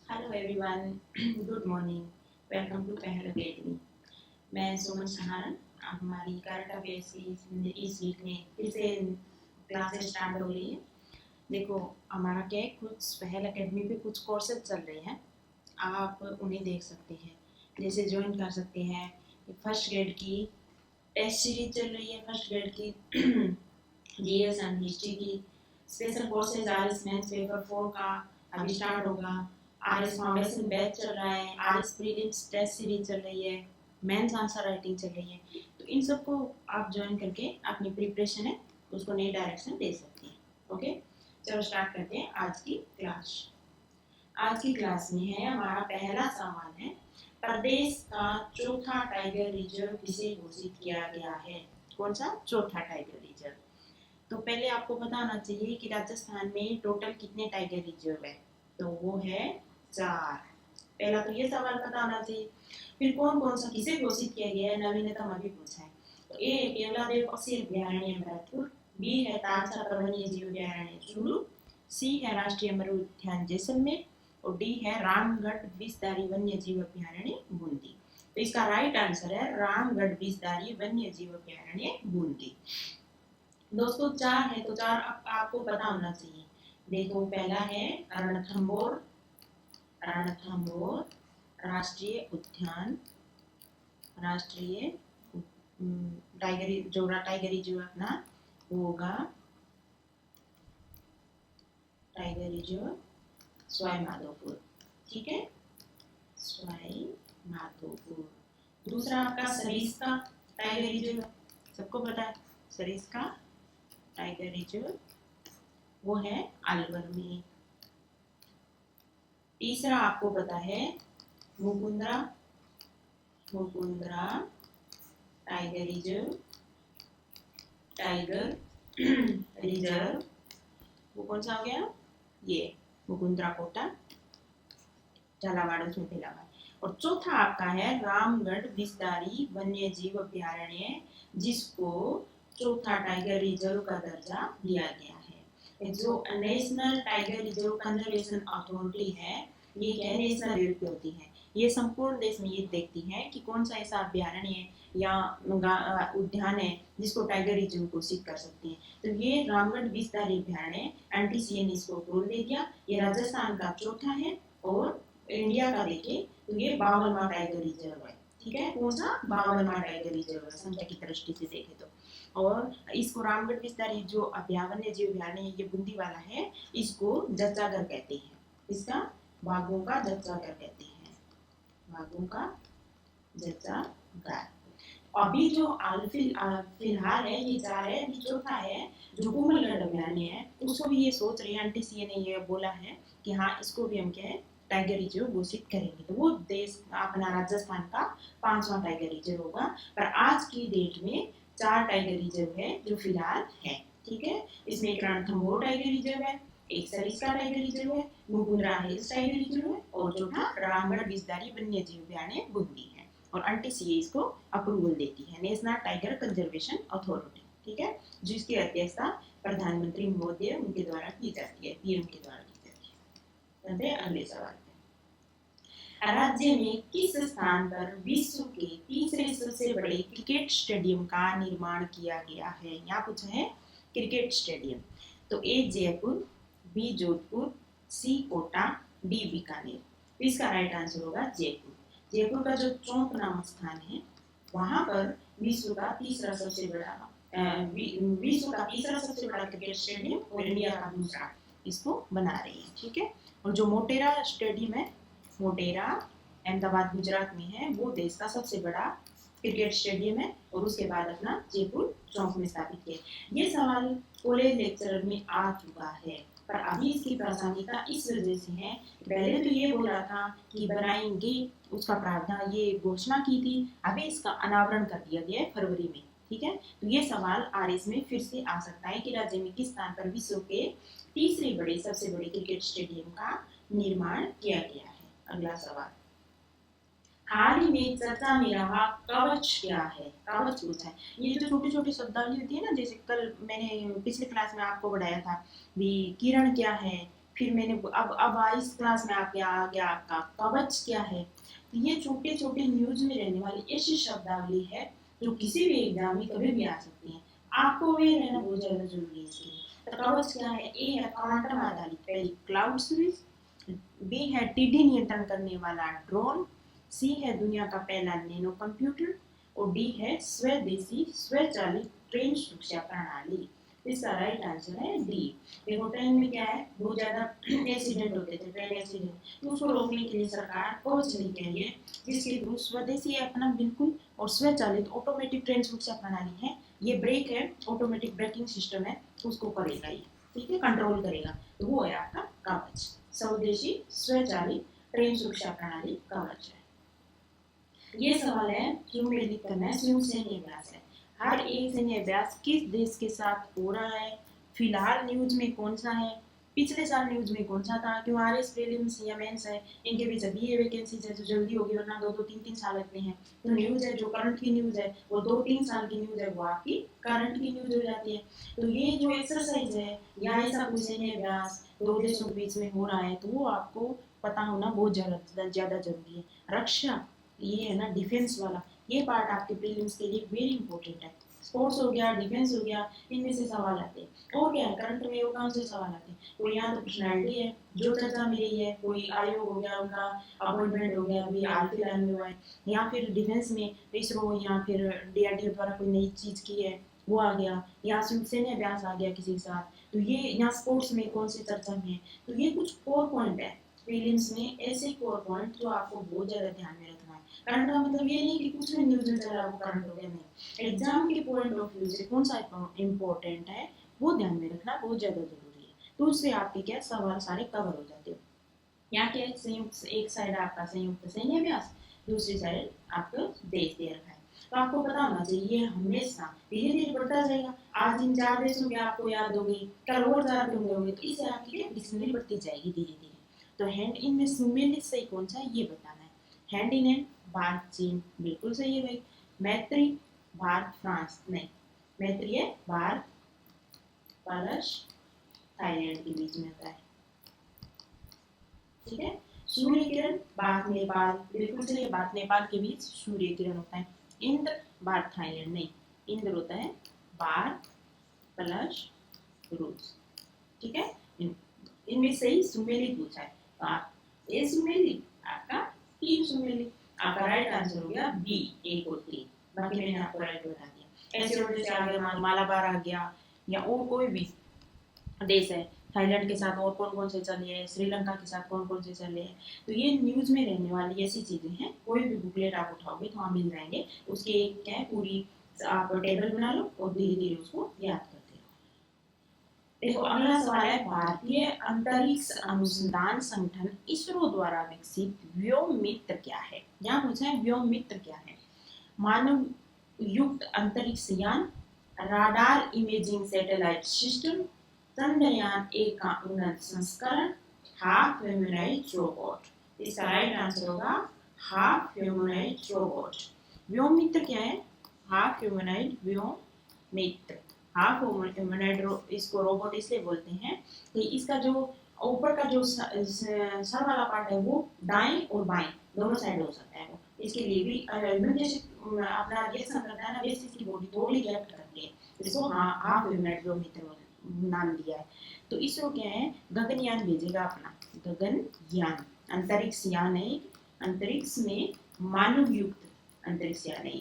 Hello everyone, good morning. Welcome to Pahal academy. मैं सुमन सहारन। अब हमारी करंट अफेयर्स की इस वीक में फिर से क्लासेस स्टार्ट हो रही है। देखो, हमारा क्या है, कुछ पहल अकेडमी पे कुछ कोर्सेज चल रहे हैं, आप उन्हें देख सकते हैं। जैसे ज्वाइन कर सकते हैं। फर्स्ट ग्रेड की टेस्ट सीरीज चल रही है, फर्स्ट ग्रेड की जीएस एंड हिस्ट्री की। Special courses RS maths paper 4 का अभी स्टार्ट होगा। आरएस फाउंडेशन बैच चल रहा है, आरएस प्रीलिम्स टेस्ट सीरीज चल रही है, मेंस आंसर राइटिंग चल रही है। तो इन सबको आप ज्वाइन करके अपनी प्रिपरेशन है उसको नई डायरेक्शन दे सकते हैं। ओके, चलो स्टार्ट करते हैं आज की क्लास। आज की क्लास में है हमारा पहला सवाल है, प्रदेश का चौथा टाइगर रिजर्व किसे घोषित किया गया है? कौन सा चौथा टाइगर रिजर्व? तो पहले आपको पता होना चाहिए कि राजस्थान में टोटल कितने टाइगर रिजर्व है। तो वो है 4। पहला तो ये सवाल पता होना चाहिए। फिर कौन कौन सा किसे घोषित किया गया है, नवीनतम अभी पूछा है। तो ए केवलादेव पक्षी अभ्यारण्य भरतपुर, बी है तालछापर वन्य जीव अभ्यारण्य चूरू, सी है राष्ट्रीय मरुद उद्यान जैसलमेर और डी है रामगढ़ विषधारी वन्य जीव अभ्यारण्य बूंदी। तो इसका राइट आंसर है रामगढ़ विषधारी वन्य जीव अभ्यारण्य बूंदी। दोस्तों 4 है तो 4 आपको पता होना चाहिए। देखो, पहला है रणथंभौर, रणथंभौर राष्ट्रीय उद्यान, राष्ट्रीय टाइगर रिजर्व अपना होगा टाइगर रिजर्व सवाई माधोपुर। ठीक है, सवाई माधोपुर। दूसरा आपका सरिस्का टाइगर रिजर्व, सबको पता है सरिस्का टाइगर रिजर्व, वो है अलवर में। तीसरा आपको पता है Mukundra, Mukundra tiger reserve, tiger reserve वो कौन सा हो गया? ये मुकुंदरा कोटा झालावाड़ उसमें फैला हुआ है। और चौथा आपका है रामगढ़ विषधारी वन्य जीव अभ्यारण्य, जिसको चौथा टाइगर रिजर्व का दर्जा दिया गया है। जो national tiger reserve conservation authority है, ये क्या है, नेशनल लेवल पे होती है। ये संपूर्ण देश में ये देखती है कि कौन सा ऐसा अभ्यारण्य है या उद्यान है जिसको टाइगर रिजर्व घोषित कर सकते हैं। तो ये रामगढ़ विषधारी अभ्यारण्य एनटीसीए ने इसको अप्रूवल दे दिया। ये राजस्थान का चौथा है और इंडिया का देखें तो ये 52वां टाइगर रिजर्व है। ठीक है, कौन सा 52वां टाइगर रिजर्व है संख्या की दृष्टि से देखें तो। और इसको रामगढ़ विषधारी जो अभ्यारण्य जीव अभ्यारण्य ये बूंदी वाला है, इसको जच्चागर कहते हैं। इसका बाघों का जच्चागर कहते हैं, बाघों का जच्चागर। अभी जो फिलहाल है ये 4 है, अभी चौथा है जो कुंभलगढ़ अभ्यारण्य है, उसको भी ये सोच रहे हैं, एनटीसीए ने ये बोला है कि हाँ इसको भी हम क्या है टाइगर रिजर्व घोषित करेंगे। तो वो देश अपना राजस्थान का 5वां टाइगर रिजर्व होगा। पर आज की डेट में 4 टाइगर रिजर्व है जो फिलहाल है। ठीक है, इसमें एक रणथंभौर टाइगर रिजर्व है, एक सरिस्का टाइगर रिजर्व है, मुकुंदरा हिल्स टाइगर रिजर्व है और चौथा रामगढ़ विषधारी वन्य जीव अभ्यारण्य बूंदी है। और एनटीसीए इसको अप्रूवल देती है, नेशनल टाइगर कंजर्वेशन अथॉरिटी। ठीक है, जिसकी अध्यक्षता प्रधानमंत्री महोदय उनके द्वारा की जाती है, पीएम के द्वारा की जाती है। अगले सवाल पे, राज्य में किस स्थान पर विश्व के तीसरे सबसे बड़े क्रिकेट स्टेडियम का निर्माण किया गया है? यहाँ पूछा है क्रिकेट स्टेडियम। तो ए जयपुर, बी जोधपुर, सी कोटा, डी बीकानेर। इसका राइट आंसर होगा जयपुर। जयपुर का जो चौक नामक स्थान है वहां पर विश्व का तीसरा सबसे बड़ा क्रिकेट स्टेडियम और इंडिया का दूसरा इसको बना रही है। ठीक है, और जो मोटेरा स्टेडियम है, मोटेरा अहमदाबाद गुजरात में है, वो देश का सबसे बड़ा क्रिकेट स्टेडियम है और उसके बाद अपना जयपुर चौक में स्थापित किया। ये सवाल कॉलेज लेक्चर में आ चुका है, पर अभी इसकी प्रासंगिकता इस वजह से है, पहले तो ये बोला था कि बनाएंगे, उसका प्रावधान ये घोषणा की थी, अभी इसका अनावरण कर दिया गया है फरवरी में। ठीक है, तो ये सवाल आरएस में फिर से आ सकता है कि राज्य में किस स्थान पर विश्व के तीसरे बड़े सबसे बड़े क्रिकेट स्टेडियम का निर्माण किया गया है। अगला सवाल, हाल ही में चर्चा में रहा कवच क्या है? कवच पूछा है। ये जो छोटी छोटी शब्दावली होती है ना, जैसे कल मैंने पिछले क्लास में आपको बताया था भी किरण क्या है, फिर मैंने अब इस क्लास में आपके आ गया आपका कवच क्या है। तो ये छोटे छोटे न्यूज में रहने वाली ऐसी शब्दावली है जो किसी भी एग्जाम में कभी भी आ सकती है। आपको वे रहना बहुत ज्यादा जरूरी है इसके लिए। तो कवच क्या है? ए है क्वांटम आधारित पहली क्लाउड सर्विस, बी है टीडी नियंत्रण करने वाला ड्रोन, सी है दुनिया का पहला नैनो कंप्यूटर और डी है स्वदेशी स्वचालित ट्रेन सुरक्षा प्रणाली। इसका राइट आंसर है डी। देखो ट्रेन में क्या है, बहुत ज्यादा एक्सीडेंट होते थे, ट्रेन एक्सीडेंट, तो उसको रोकने के लिए सरकार कवच लेके आई है, जिसके थ्रू स्वदेशी अपना बिल्कुल और स्वचालित ऑटोमेटिक ट्रेन सुरक्षा प्रणाली है। ये ब्रेक है, ऑटोमेटिक ब्रेकिंग सिस्टम है, उसको करेगा ये, ठीक है, कंट्रोल करेगा। तो वो है आपका कवच, स्वदेशी स्वचालित ट्रेन सुरक्षा प्रणाली कवच है। ये सवाल है जो में लिख करना है, संयुक्त सैन्य अभ्यास है। हर एक सैन्य अभ्यास किस देश के साथ हो रहा है, फिलहाल न्यूज में कौन सा है, पिछले साल न्यूज में कौन सा था, क्यों आरएस प्रीलिम्स या मेंस है, इनके बीच अभी ये वैकेंसीज है जो जल्दी होगी, वरना 2-3 साल लगते हैं। तो न्यूज है जो करंट की न्यूज है वो 2-3 साल की न्यूज है वो आपकी करंट की न्यूज हो जाती है। तो ये जो एक्सरसाइज है या ऐसा कोई सैन्य अभ्यास दो देशों के बीच में हो रहा है तो वो आपको पता होना बहुत ज्यादा जरूरी है। रक्षा, ये है ना डिफेंस वाला, ये पार्ट आपके प्रीलिम्स के लिए वेरी इंपॉर्टेंट है। स्पोर्ट्स हो गया, डिफेंस हो गया, इनमें से सवाल आते हैं। और क्या है करंट में और कौन से सवाल आते हैं, कोई यहाँ तो पर्सनैलिटी है जो चर्चा में रही है, कोई आयोग हो गया उनका अपॉइंटमेंट हो गया अभी हाल फिलहाल में हुआ है, या फिर डिफेंस में इसरो या फिर डीआरडीओ द्वारा कोई नई चीज की है वो आ गया, या सैन्य अभ्यास आ गया किसी के साथ, तो ये यहाँ स्पोर्ट्स में कौन सी चर्चा में है। तो ये कुछ कोर पॉइंट है प्रीलिम्स में, ऐसे कोर पॉइंट जो आपको बहुत ज्यादा ध्यान में रखना है। करंट का मतलब ये नहीं कि कुछ भी न्यूज में चला वो करंट हो गया, नहीं, एग्जाम के पॉइंट ऑफ व्यू से कौन सा इंपॉर्टेंट है वो ध्यान में रखना बहुत ज्यादा जरूरी है। तो उससे आपके क्या सवाल सारे कवर हो जाते हो। यहाँ के संयुक्त, एक साइड आपका संयुक्त सैन्य अभ्यास, दूसरी साइड आपको देश दे रखा है। तो आपको पता होना चाहिए हमेशा, धीरे धीरे बढ़ता जाएगा। आज इन 4 देशों के आपको याद होगी, कल और 4 होंगे, तो इससे आपकी डिक्शनरी बढ़ती जाएगी धीरे धीरे। तो हैंड इन में सुमेलित सही कौन सा है ये बताना है। हैंड इन हैंड भारत चीन बिल्कुल सही है भाई। मैत्री भारत फ्रांस नहीं, मैत्री है भारत पारस थाईलैंड के बीच में होता है, ठीक है। सूर्य किरण भारत नेपाल बिल्कुल सही है, भारत नेपाल के बीच सूर्य किरण होता है। इंद्र भारत थाईलैंड नहीं, इंद्र होता है भारत प्लस रूस, ठीक है। इनमें सही सुमेलित पूछा है, तो आप ए सुमेलित, आपका 3 सुमेलित, आपका राइट आंसर हो गया बी 1 और 3। बाकी मैंने आपको राइट बता दिया। ऐसे और जैसे आ गया मालाबार आ गया, या और कोई भी देश है, थाईलैंड के साथ और कौन कौन से चले हैं, श्रीलंका के साथ कौन कौन से चले हैं, तो ये न्यूज में रहने वाली ऐसी चीजें हैं। कोई भी बुकलेट आप उठाओगे तो वहाँ मिल जाएंगे, उसके एक क्या है पूरी आप टेबल बना लो और धीरे धीरे उसको याद करते रहो। देखो अगला सवाल है, भारतीय अंतरिक्ष अनुसंधान संगठन इसरो द्वारा विकसित व्योम मित्र क्या है। यहाँ पूछा है व्योम मित्र क्या है। मानव युक्त अंतरिक्ष यान, radar imaging satellite system, Chandrayaan 1 का उन्नत संस्करण, हाफ ह्यूमनॉइड रोबोट। इसका राइट आंसर होगा हाफ ह्यूमनॉइड रोबोट। व्योम मित्र क्या है, हाफ ह्यूमनॉइड व्योम मित्र। हाफ ह्यूमनॉइड इसको रोबोट इसलिए बोलते हैं कि इसका जो ऊपर का जो सर वाला पार्ट है वो दाएं और बाएं दोनों साइड हो सकता है। वो इसके लिए भी जैसे अपना रिएक्शन करता है ना, वैसे इसकी बॉडी थोड़ी रिएक्ट करती है, इसको हाफ ह्यूमनॉइड व्योम मित्र नाम दिया है। तो इसरो क्या है गगनयान भेजेगा अपना, गगनयान अंतरिक्ष यान है, अंतरिक्ष में मानव युक्त अंतरिक्ष यान है।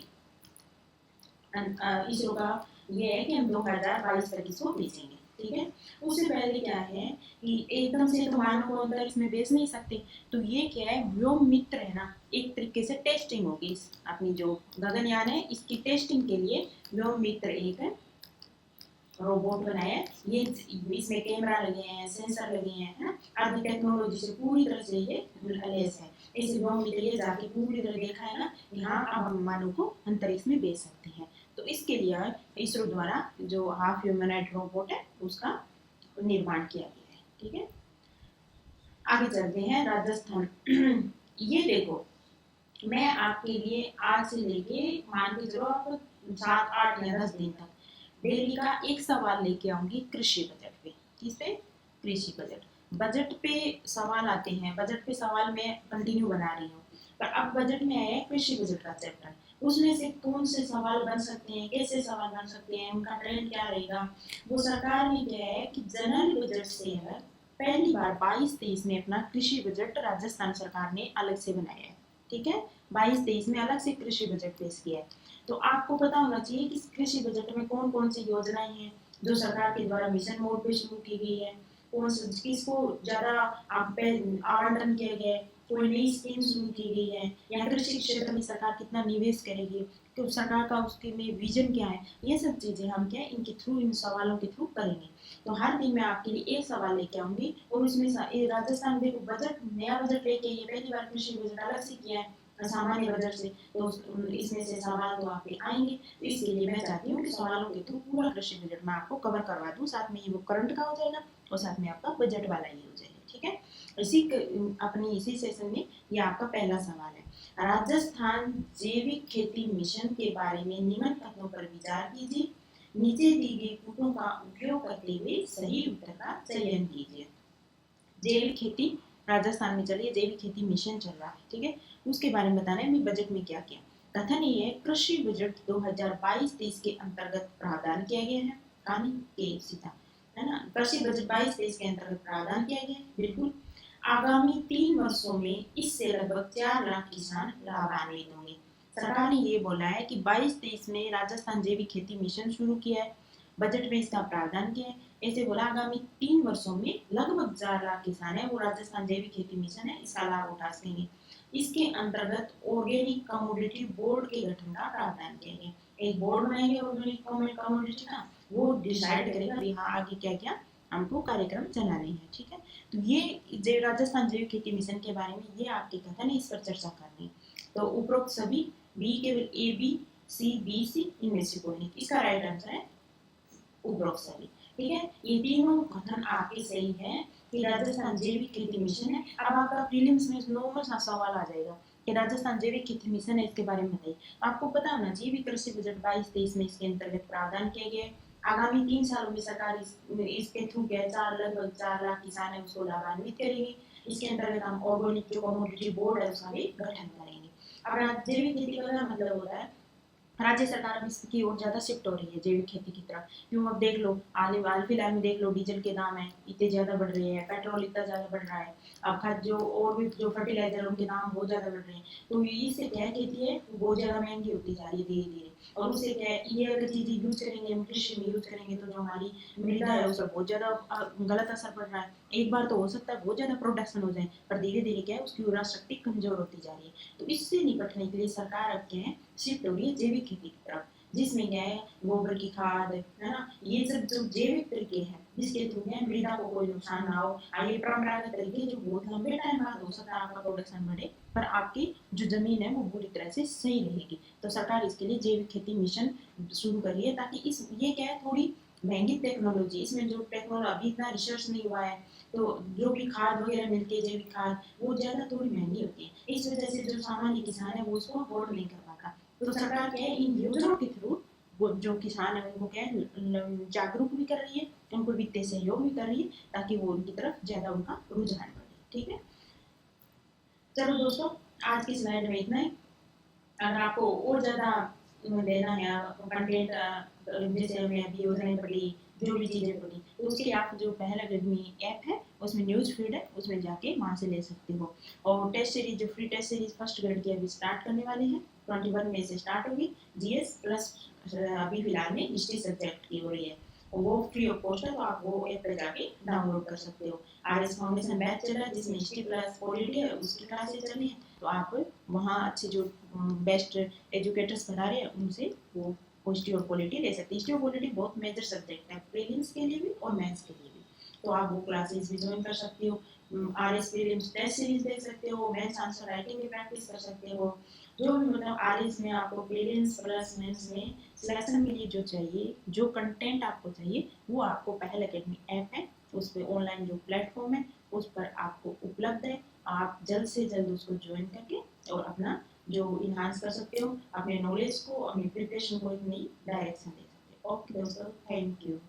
इसरो का ये है कि हम 2022 तक इसको भेजेंगे, ठीक है। उससे पहले क्या है कि एकदम से तो मानव को अंतरिक्ष में भेज नहीं सकते, तो ये क्या है व्योम मित्र है ना, एक तरीके से टेस्टिंग होगी अपनी जो गगनयान है इसकी टेस्टिंग के लिए व्योम मित्र एक रोबोट बनाया। ये इसमें कैमरा लगे हैं, सेंसर लगे हैं, है ना, आदि टेक्नोलॉजी से पूरी तरह से ये लैस है। इस व्योम मित्र ये जाके पूरी तरह देखा है ना कि हाँ अब हम मानव को अंतरिक्ष में भेज सकते हैं। तो इसके लिए इसरो द्वारा जो हाफ ह्यूमनॉइड रोबोट है उसका निर्माण किया गया है, ठीक है। आगे चलते हैं राजस्थान। ये देखो मैं आपके लिए आज से लेके मान के चलो आप 7, 8 या 10 दिन तक डेली का एक सवाल लेके आऊंगी कृषि बजट पे। किस पे? कृषि बजट। बजट पे सवाल आते हैं, बजट पे सवाल मैं कंटिन्यू बना रही हूँ। पर अब बजट में आया है कृषि बजट का चैप्टर, उसमें से कौन से सवाल बन सकते हैं, कैसे सवाल बन सकते हैं, उनका ट्रेंड क्या रहेगा। वो सरकार ने क्या है कि जनरल बजट से है पहली बार 22-23 में अपना कृषि बजट राजस्थान सरकार ने अलग से बनाया है। ठीक है, 22-23 में अलग से कृषि बजट पेश किया है। तो आपको पता होना चाहिए कि कृषि बजट में कौन कौन सी योजनाएं हैं जो सरकार के द्वारा मिशन मोड पे शुरू की गई है, कौन किसको ज्यादा आवंटन किया गया है, कोई नई स्कीम शुरू की गई है, या कृषि क्षेत्र में सरकार कितना निवेश करेगी, तो सरकार का उसके में विजन क्या है। ये सब चीजें हम क्या इनके थ्रू, इन सवालों के थ्रू करेंगे। तो हर दिन मैं आपके लिए एक सवाल लेके आऊंगी, और उसमें राजस्थान देखो बजट, नया बजट लेके ये पहली बार कृषि बजट अलग से किया है सामान्य बजट से, तो इसमें से सवाल तो आपके आएंगे। तो इसके लिए मैं चाहती हूँ कि सवालों के थ्रू पूरा कृषि बजट मैं आपको कवर करवा दूँ, साथ में ये वो करंट का हो जाएगा और साथ में आपका बजट वाला ही हो जाएगा। ठीक है, अपनी इसी सेशन में ये आपका पहला सवाल है। राजस्थान जैविक खेती मिशन के बारे में निम्न कथनों पर विचार कीजिए, नीचे दी गई कूटों का उपयोग करते हुए सही उत्तर का चयन कीजिए। जैविक खेती राजस्थान में चल रही है, जैविक खेती मिशन चल रहा है। ठीक है, उसके बारे में बताना है मैं बजट में क्या किया। कथन ये है, कृषि बजट 2022-23 के अंतर्गत प्रावधान किया गया है, कहानी के सीधा है ना, कृषि बजट 22-23 के अंतर्गत प्रावधान किया गया है, बिल्कुल। आगामी 3 वर्षों में इससे लगभग 4 लाख किसान लाभान्वित होंगे। सरकार ने ये बोला है कि 22-23 में राजस्थान जैविक खेती मिशन शुरू किया है, बजट में इसका प्रावधान किया है। ऐसे बोला आगामी 3 वर्षों में लगभग 4 लाख किसान है वो राजस्थान जैविक खेती मिशन है इसका लाभ उठा सकेंगे। इसके अंतर्गत ऑर्गेनिक कमोडिटी बोर्ड के गठन का प्रावधान किया गया। एक बोर्ड बनाएंगे ऑर्गेनिक कमोडिटी का, वो डिसाइड करेगा कि हाँ आगे क्या क्या हमको कार्यक्रम चलाने हैं। ठीक है, तो ये राजस्थान जैविक खेती मिशन के बारे में ये आपके कथन है, इस पर चर्चा करनी है। तो उपरोक्त सभी बी केवल A B C B C इनमें से कोई नहीं, इसका राइट आंसर है उपरोक्त सभी। ठीक है, ये तीनों कथन आपके सही है कि राजस्थान जैविक खेती मिशन है। अब आपका प्रीलिम्स में नॉर्मल सा सवाल आ जाएगा कि राजस्थान जैविक खेती मिशन है, इसके बारे में बताइए। आपको पता होना चाहिए भी कृषि बजट 22-23 में इसके अंतर्गत प्रावधान किया गया है। आगामी 3 सालों में सरकार इसके थ्रू क्या 4 लाख किसान है उसको लाभान्वित करेगी। इसके अंतर्गत हम ऑर्गेनिक जो कमोडिटी बोर्ड है उसका भी गठन करेंगे। अब जैविक खेती का मतलब होता है राज्य सरकार अब इसकी ओर ज्यादा शिफ्ट हो रही है जैविक खेती की तरफ। क्यों, अब देख लो हाल फिलहाल में देख लो डीजल के दाम है इतने ज्यादा बढ़ रहे हैं, पेट्रोल इतना ज्यादा बढ़ रहा है, अब खाद जो और भी जो फर्टिलाइजर उनके दाम बहुत ज्यादा बढ़ रहे हैं। तो इससे क्या खेती है बहुत ज्यादा महंगी होती जा रही है धीरे धीरे। और उससे क्या है ये अगर चीजें यूज करेंगे हम कृषि में यूज करेंगे तो जो हमारी मृदा है उस पर बहुत ज्यादा गलत असर पड़ रहा है। एक बार तो हो सकता है बहुत ज्यादा प्रोडक्शन हो जाए, पर धीरे धीरे क्या है उसकी उर्वरा शक्ति कमजोर होती जा रही है। तो इससे निपटने के लिए सरकार अब क्या है शिफ्ट हो रही है जैविक खेती की तरफ, जिसमें क्या है गोबर की खाद है ना, ये सब जो जैविक तरीके हैं जिसके थ्रू क्या मृदा को कोई नुकसान ना हो। ये परंपरागत तरीके जो बहुत लंबे टाइम बाद हो सकता है आपका प्रोडक्शन बढ़े, पर आपकी जो जमीन है वो पूरी तरह से सही रहेगी। तो सरकार इसके लिए जैविक खेती मिशन शुरू करी है, ताकि इस ये क्या है थोड़ी महंगी टेक्नोलॉजी, इसमें जो टेक्नोलॉजी अभी इतना रिसर्च नहीं हुआ है, तो जो भी खाद वगैरह मिलती है जैविक खाद वो ज्यादा थोड़ी महंगी होती है। इस वजह से जो सामान्य किसान है वो उसको अफोर्ड नहीं कर पाता। तो सरकार क्या है इन योजनाओं के थ्रू वो जो किसान है उनको क्या है जागरूक भी कर रही है, उनको वित्तीय सहयोग भी कर रही है, ताकि वो उनकी तरफ ज्यादा उनका रुझान बढ़े। ठीक है, चलो दोस्तों आज की स्लाइड में इतना ही। अगर आपको और ज़्यादा लेना है कंटेंट, जैसे हमें अभी योजनाएं पढ़ी जो भी चीज़ें पढ़ी, तो उसके लिए आप जो पहला अकेडमी ऐप है उसमें न्यूज़ फीड है उसमें जाके वहाँ से ले सकते हो। और टेस्ट सीरीज जो free test series first grade की अभी स्टार्ट करने वाले हैं, 21 में से स्टार्ट होगी। जीएस प्लस अभी फिलहाल में हिस्ट्री सब्जेक्ट की हो रही है, वो फ्री ऑफ कॉस्ट है, तो आप वो ऐप पे जाके डाउनलोड कर सकते हो। आरएस फाउंडेशन बैच चल रहा है जिसमें हिस्ट्री प्लस पॉलिटी है उसकी क्लासेस चल रही है, तो आप वहाँ अच्छे जो बेस्ट एजुकेटर्स पढ़ा रहे हैं उनसे वो हिस्ट्री और पॉलिटी ले सकते हैं। हिस्ट्री और पॉलिटी बहुत मेजर सब्जेक्ट है प्रीलिम्स के लिए भी और मेंस के लिए भी, तो आप वो क्लासेस भी ज्वाइन कर सकते हो। आरएस प्रीलिम्स टेस्ट सीरीज देख सकते हो, मेंस आंसर राइटिंग की प्रैक्टिस कर सकते हो। जो भी मतलब आरएस में आपको प्रीलिम्स प्लस मेंस में सिलेक्शन के लिए जो चाहिए, जो कंटेंट आपको चाहिए, वो आपको पहल अकेडमी ऐप है उस पर ऑनलाइन जो प्लेटफॉर्म है उस पर आपको उपलब्ध है। आप जल्द से जल्द उसको ज्वाइन करके और अपना जो इन्हांस कर सकते हो, अपने नॉलेज को, अपनी प्रिपरेशन को एक नई डायरेक्शन दे सकते हो। ओके दोस्तों, थैंक यू।